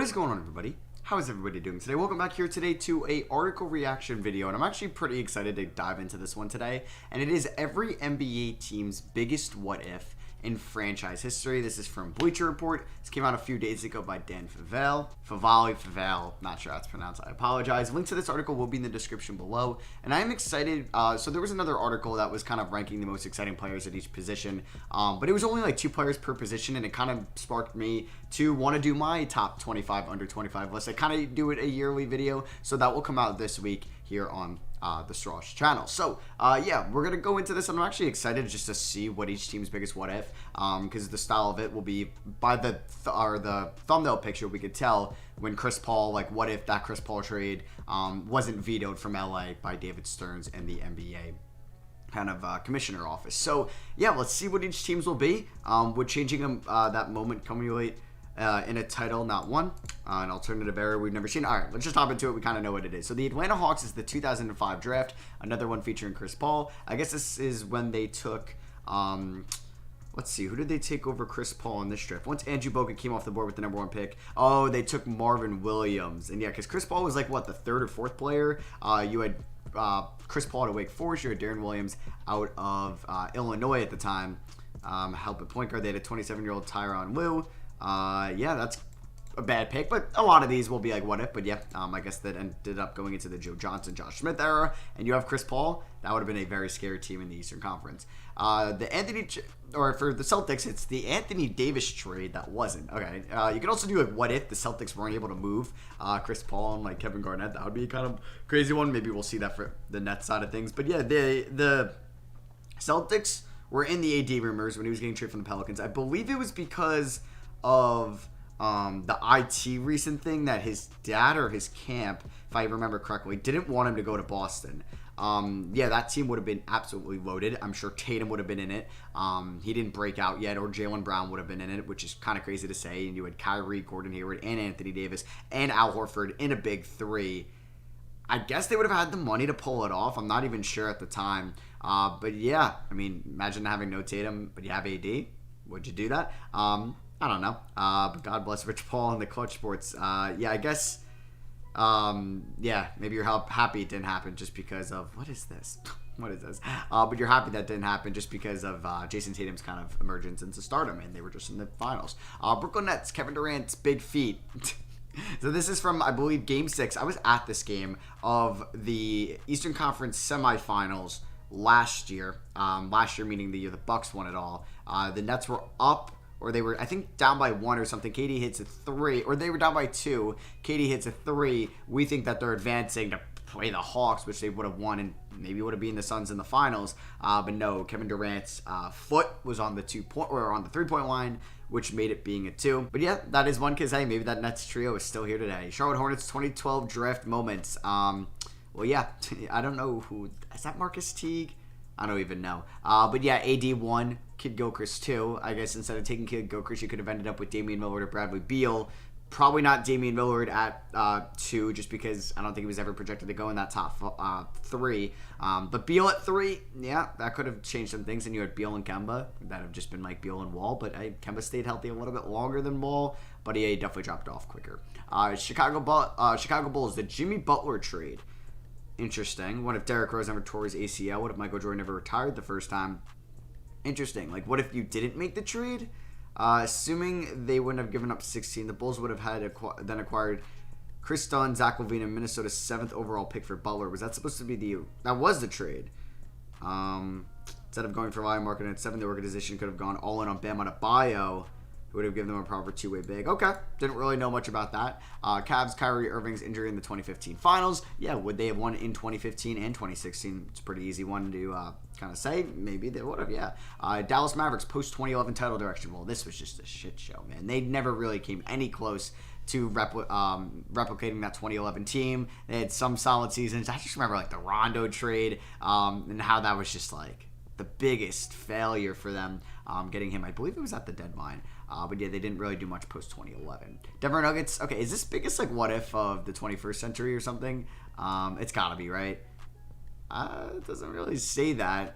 What is going on, everybody? How is everybody doing today? Welcome back here today to a article reaction video, and I'm actually pretty excited to dive into this one today. And it is every NBA team's biggest what if in franchise history. This is from Bleacher Report. This came out a few days ago by Dan Favale, not sure how it's pronounced. I apologize. Link to this article will be in the description below. And I am excited. So there was another article that was kind of ranking the most exciting players at each position, but it was only like 2 players per position, and it kind of sparked me to want to do my top 25 under 25 list. I kind of do it a yearly video, so that will come out this week here on the SROS channel. So yeah, we're gonna go into this. I'm actually excited just to see what each team's biggest what if, because the style of it will be by the thumbnail picture. We could tell when Chris Paul, like, what if that Chris Paul trade wasn't vetoed from LA by David Stearns and the NBA kind of commissioner office. So yeah, let's see what each teams will be. Would changing them that moment cumulate in a title, not one, an alternative era we've never seen. All right, let's just hop into it. We kind of know what it is. So the Atlanta Hawks is the 2005 draft, another one featuring Chris Paul. I guess this is when they took, let's see, who did they take over Chris Paul in this draft? Once Andrew Bogut came off the board with the #1 pick, oh, they took Marvin Williams. And yeah, because Chris Paul was like, what, the 3rd or 4th player? You had Chris Paul out of Wake Forest, you had Darren Williams out of Illinois at the time. Help at point guard, they had a 27-year-old Tyronn Lue. Yeah, that's a bad pick, but a lot of these will be like what if. But yeah, I guess that ended up going into the Joe Johnson, Josh Smith era, and you have Chris Paul. That would have been a very scary team in the Eastern Conference. For the Celtics, it's the Anthony Davis trade that wasn't. Okay, you could also do like what if the Celtics weren't able to move Chris Paul and like Kevin Garnett. That would be a kind of crazy one. Maybe we'll see that for the Nets side of things. But yeah, the Celtics were in the AD rumors when he was getting traded from the Pelicans. I believe it was because of the IT recent thing that his dad or his camp, if I remember correctly, didn't want him to go to Boston. Yeah, that team would have been absolutely loaded. I'm sure Tatum would have been in it. He didn't break out yet, or Jaylen Brown would have been in it, which is kind of crazy to say. And you had Kyrie, Gordon Hayward, and Anthony Davis, and Al Horford in a big 3. I guess they would have had the money to pull it off. I'm not even sure at the time. But yeah, I mean, imagine having no Tatum, but you have AD. Would you do that? I don't know, but God bless Rich Paul and the Clutch Sports. Yeah, I guess, yeah, maybe you're happy it didn't happen just because of, what is this? What is this? But you're happy that didn't happen just because of Jason Tatum's kind of emergence into stardom, and they were just in the finals. Brooklyn Nets, Kevin Durant's big feet. So this is from, I believe, Game 6. I was at this game of the Eastern Conference semifinals last year. Last year meaning the year the Bucks won it all. The Nets were up, or they were, I think, down by 1 or something. KD hits a 3, or they were down by 2. KD hits a 3. We think that they're advancing to play the Hawks, which they would have won, and maybe would have been the Suns in the finals. But no, Kevin Durant's foot was on the 3-point line, which made it being a 2. But yeah, that is one, because hey, maybe that Nets trio is still here today. Charlotte Hornets 2012 draft moments. Well, yeah, I don't know who is that. Marcus Teague? I don't even know. But yeah, AD 1, Kid Gilchrist 2. I guess instead of taking Kid Gilchrist, you could have ended up with Damian Lillard or Bradley Beal. Probably not Damian Lillard at 2, just because I don't think he was ever projected to go in that top 3. But Beal at 3, yeah, that could have changed some things. And you had Beal and Kemba. That have just been like Beal and Wall. But Kemba stayed healthy a little bit longer than Wall. But he definitely dropped off quicker. Chicago Bulls, the Jimmy Butler trade. Interesting. What if Derrick Rose never tore his ACL? What if Michael Jordan never retired the first time? Interesting. Like, what if you didn't make the trade? Assuming they wouldn't have given up 16, the Bulls would have had then acquired Chris Dunn, Zach LaVine, and Minnesota's 7th overall pick for Butler. Was that supposed to be that was the trade? Instead of going for volume market at 7, the organization could have gone all in on Bam Adebayo, who would have given them a proper 2-way big. Okay, didn't really know much about that. Cavs, Kyrie Irving's injury in the 2015 finals. Yeah, would they have won in 2015 and 2016? It's a pretty easy one to kind of say. Maybe they would have, yeah. Dallas Mavericks post-2011 title direction. Well, this was just a shit show, man. They never really came any close to replicating that 2011 team. They had some solid seasons. I just remember like the Rondo trade and how that was just like the biggest failure for them, getting him. I believe it was at the deadline. But yeah, they didn't really do much post 2011. Denver Nuggets. Okay, is this biggest like what if of the 21st century or something? It's gotta be, right? It doesn't really say that.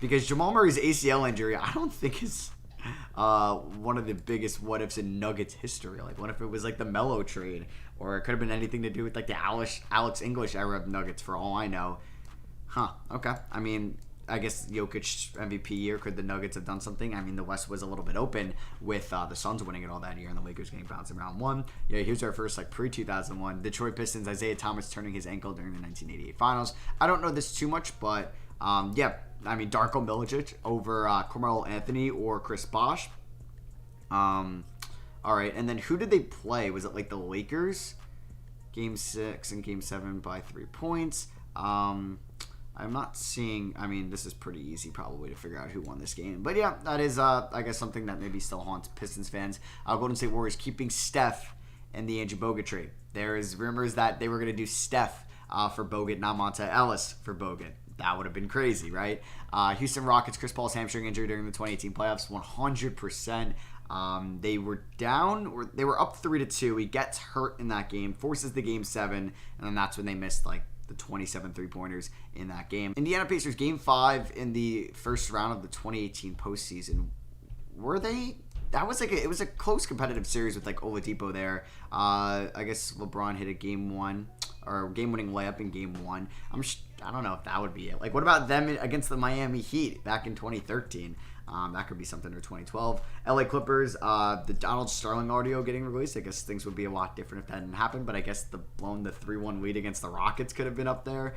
Because Jamal Murray's ACL injury, I don't think is one of the biggest what ifs in Nuggets history. Like, what if it was like the Melo trade, or it could have been anything to do with like the Alex English era of Nuggets, for all I know. Huh. Okay. I mean, I guess Jokic MVP year, could the Nuggets have done something? I mean, the West was a little bit open with the Suns winning it all that year and the Lakers getting bounced in round one. Yeah, here's our first like pre-2001 Detroit Pistons. Isaiah Thomas turning his ankle during the 1988 Finals. I don't know this too much, but yeah, I mean, Darko Milicic over Carmelo Anthony or Chris Bosh. All right, and then who did they play? Was it like the Lakers? Game 6 and Game 7 by 3 points. I'm not seeing, I mean, this is pretty easy probably to figure out who won this game. But yeah, that is, I guess, something that maybe still haunts Pistons fans. Golden State Warriors keeping Steph in the Andrew Bogut trade. There is rumors that they were going to do Steph for Bogut, not Monta Ellis for Bogut. That would have been crazy, right? Houston Rockets, Chris Paul's hamstring injury during the 2018 playoffs, 100%. They were down, or they were up 3-2. He gets hurt in that game, forces the game 7, and then that's when they missed like the 27 3-pointers in that game. Indiana Pacers game 5 in the first round of the 2018 postseason. Were they? That was like it was a close competitive series with like Oladipo there. I guess LeBron hit a game 1 or game-winning layup in game 1. I don't know if that would be it. Like, what about them against the Miami Heat back in 2013? That could be something, or 2012. LA Clippers, the Donald Sterling audio getting released. I guess things would be a lot different if that didn't happen, but I guess the 3-1 lead against the Rockets could have been up there.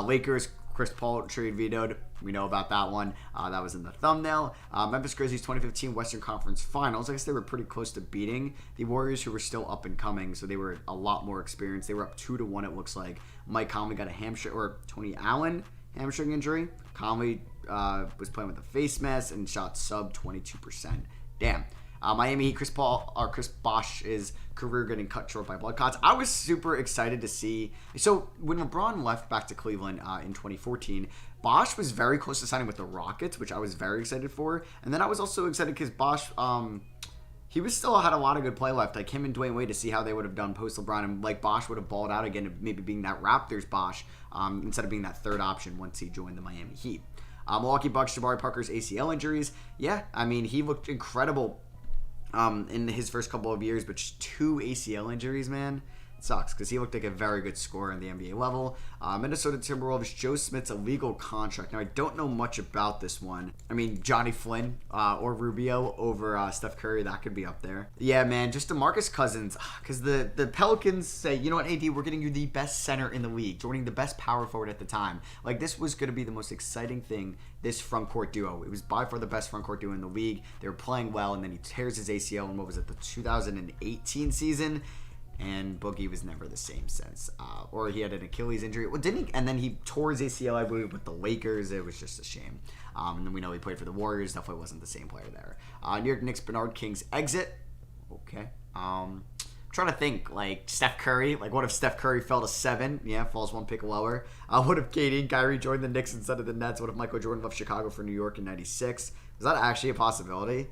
Lakers, Chris Paul trade vetoed. We know about that one. That was in the thumbnail. Memphis Grizzlies 2015 Western Conference Finals. I guess they were pretty close to beating the Warriors, who were still up and coming, so they were a lot more experienced. They were up 2-1, it looks like. Mike Conley got a hamstring, or Tony Allen hamstring injury. Conley was playing with a face mask and shot sub 22%. Damn. Miami Heat, Chris Bosh's career getting cut short by blood clots. I was super excited to see. So when LeBron left back to Cleveland in 2014, Bosh was very close to signing with the Rockets, which I was very excited for. And then I was also excited because Bosh, he was still had a lot of good play left, like him and Dwayne Wade, to see how they would have done post LeBron, and like Bosh would have balled out again, maybe being that Raptors Bosh instead of being that third option once he joined the Miami Heat. Milwaukee Bucks, Jabari Parker's ACL injuries. Yeah, I mean, he looked incredible in his first couple of years, but just 2 ACL injuries, man. It sucks because he looked like a very good scorer in the NBA level. Minnesota Timberwolves, Joe Smith's illegal contract. Now, I don't know much about this one. I mean, Johnny Flynn or Rubio over Steph Curry, that could be up there. Yeah, man, just DeMarcus Cousins, because the Pelicans say, you know what, AD, we're getting you the best center in the league, joining the best power forward at the time. Like, this was going to be the most exciting thing, this front court duo. It was by far the best front court duo in the league. They were playing well, and then he tears his ACL in, what was it, the 2018 season? And Boogie was never the same since. Or he had an Achilles injury. Well, didn't he? And then he tore his ACL, I believe, with the Lakers. It was just a shame. And then we know he played for the Warriors. Definitely wasn't the same player there. New York Knicks, Bernard King's exit. Okay. I'm trying to think, like, Steph Curry. Like, what if Steph Curry fell to 7? Yeah, falls 1 pick lower. What if KD and Kyrie joined the Knicks instead of the Nets? What if Michael Jordan left Chicago for New York in 96? Is that actually a possibility?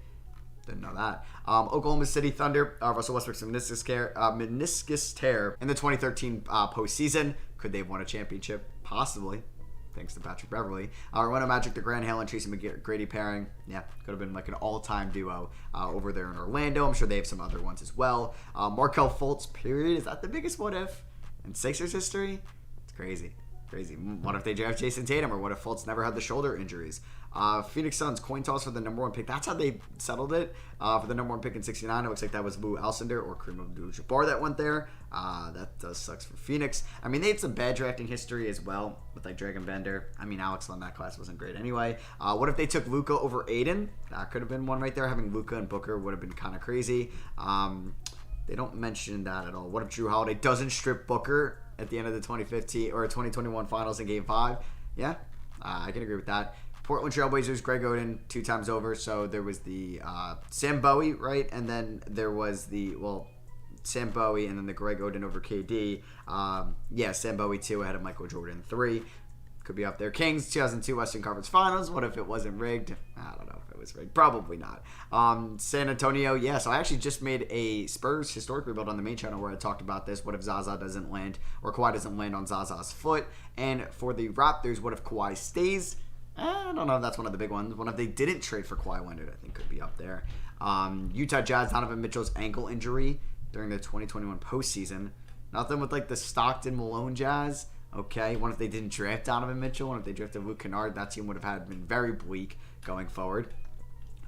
Didn't know that. Oklahoma City Thunder, Russell Westbrook's meniscus tear in the 2013 postseason. Could they have won a championship? Possibly, thanks to Patrick Beverley. Orlando Magic, the Grant Hill and Tracy McGrady pairing. Yeah, could have been like an all-time duo over there in Orlando. I'm sure they have some other ones as well. Markelle Fultz, period. Is that the biggest what if in Sixers history? It's crazy. Crazy. What if they draft Jason Tatum, or what if Fultz never had the shoulder injuries? Phoenix Suns coin toss for the number 1 pick. That's how they settled it. For the number 1 pick in 69, it looks like that was Lou Alcindor or Kareem Abdul-Jabbar that went there. That does sucks for Phoenix. I mean, they had some bad drafting history as well with like Dragon Bender. I mean, Alex Len, that class wasn't great anyway. What if they took Luka over Aiden? That could have been one right there. Having Luka and Booker would have been kind of crazy. They don't mention that at all. What if Drew Holiday doesn't strip Booker at the end of the 2015 or 2021 finals in Game 5? Yeah, I can agree with that. Portland Trailblazers, Greg Oden 2 times over. So there was the Sam Bowie, right? And then there was the, Sam Bowie and then the Greg Oden over KD. Yeah, Sam Bowie 2 ahead of Michael Jordan 3. Could be up there. Kings 2002 Western Conference Finals. What if it wasn't rigged? I don't know if it was rigged. Probably not. San Antonio, yeah. So I actually just made a Spurs historic rebuild on the main channel where I talked about this. What if Zaza doesn't land, or Kawhi doesn't land on Zaza's foot? And for the Raptors, what if Kawhi stays? I don't know if that's one of the big ones. One if they didn't trade for Kawhi Leonard, I think could be up there. Utah Jazz, Donovan Mitchell's ankle injury during the 2021 postseason. Nothing with like the Stockton Malone Jazz. Okay, what if they didn't draft Donovan Mitchell? What if they drafted Luke Kennard? That team would have been very bleak going forward.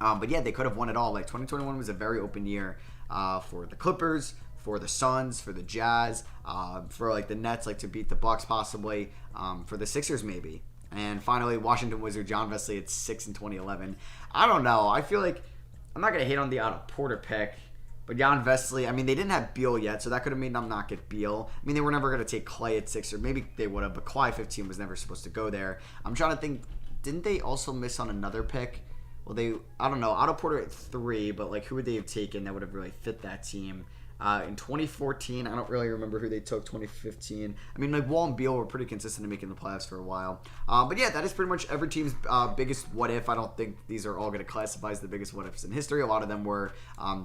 But yeah, they could have won it all. Like 2021 was a very open year for the Clippers, for the Suns, for the Jazz, for like the Nets, like to beat the Bucks possibly, for the Sixers maybe. And finally, Washington Wizards, John Vesely at 6 in 2011. I don't know. I feel like I'm not gonna hate on the Otto Porter pick. But Jan Vesely, I mean, they didn't have Beal yet, so that could have made them not get Beal. I mean, they were never going to take Clay at 6, or maybe they would have, but Kawhi 15 was never supposed to go there. I'm trying to think, didn't they also miss on another pick? Well, I don't know, Otto Porter at 3, but like, who would they have taken that would have really fit that team? In 2014, I don't really remember who they took. 2015, I mean, like Wall and Beal were pretty consistent in making the playoffs for a while. But yeah, that is pretty much every team's biggest what if. I don't think these are all going to classify as the biggest what ifs in history. A lot of them were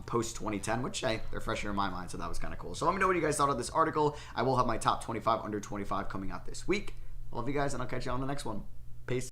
post 2010, which hey, they're fresher in my mind, so that was kind of cool. So let me know what you guys thought of this article. I will have my top 25 under 25 coming out this week. I love you guys, and I'll catch you on the next one.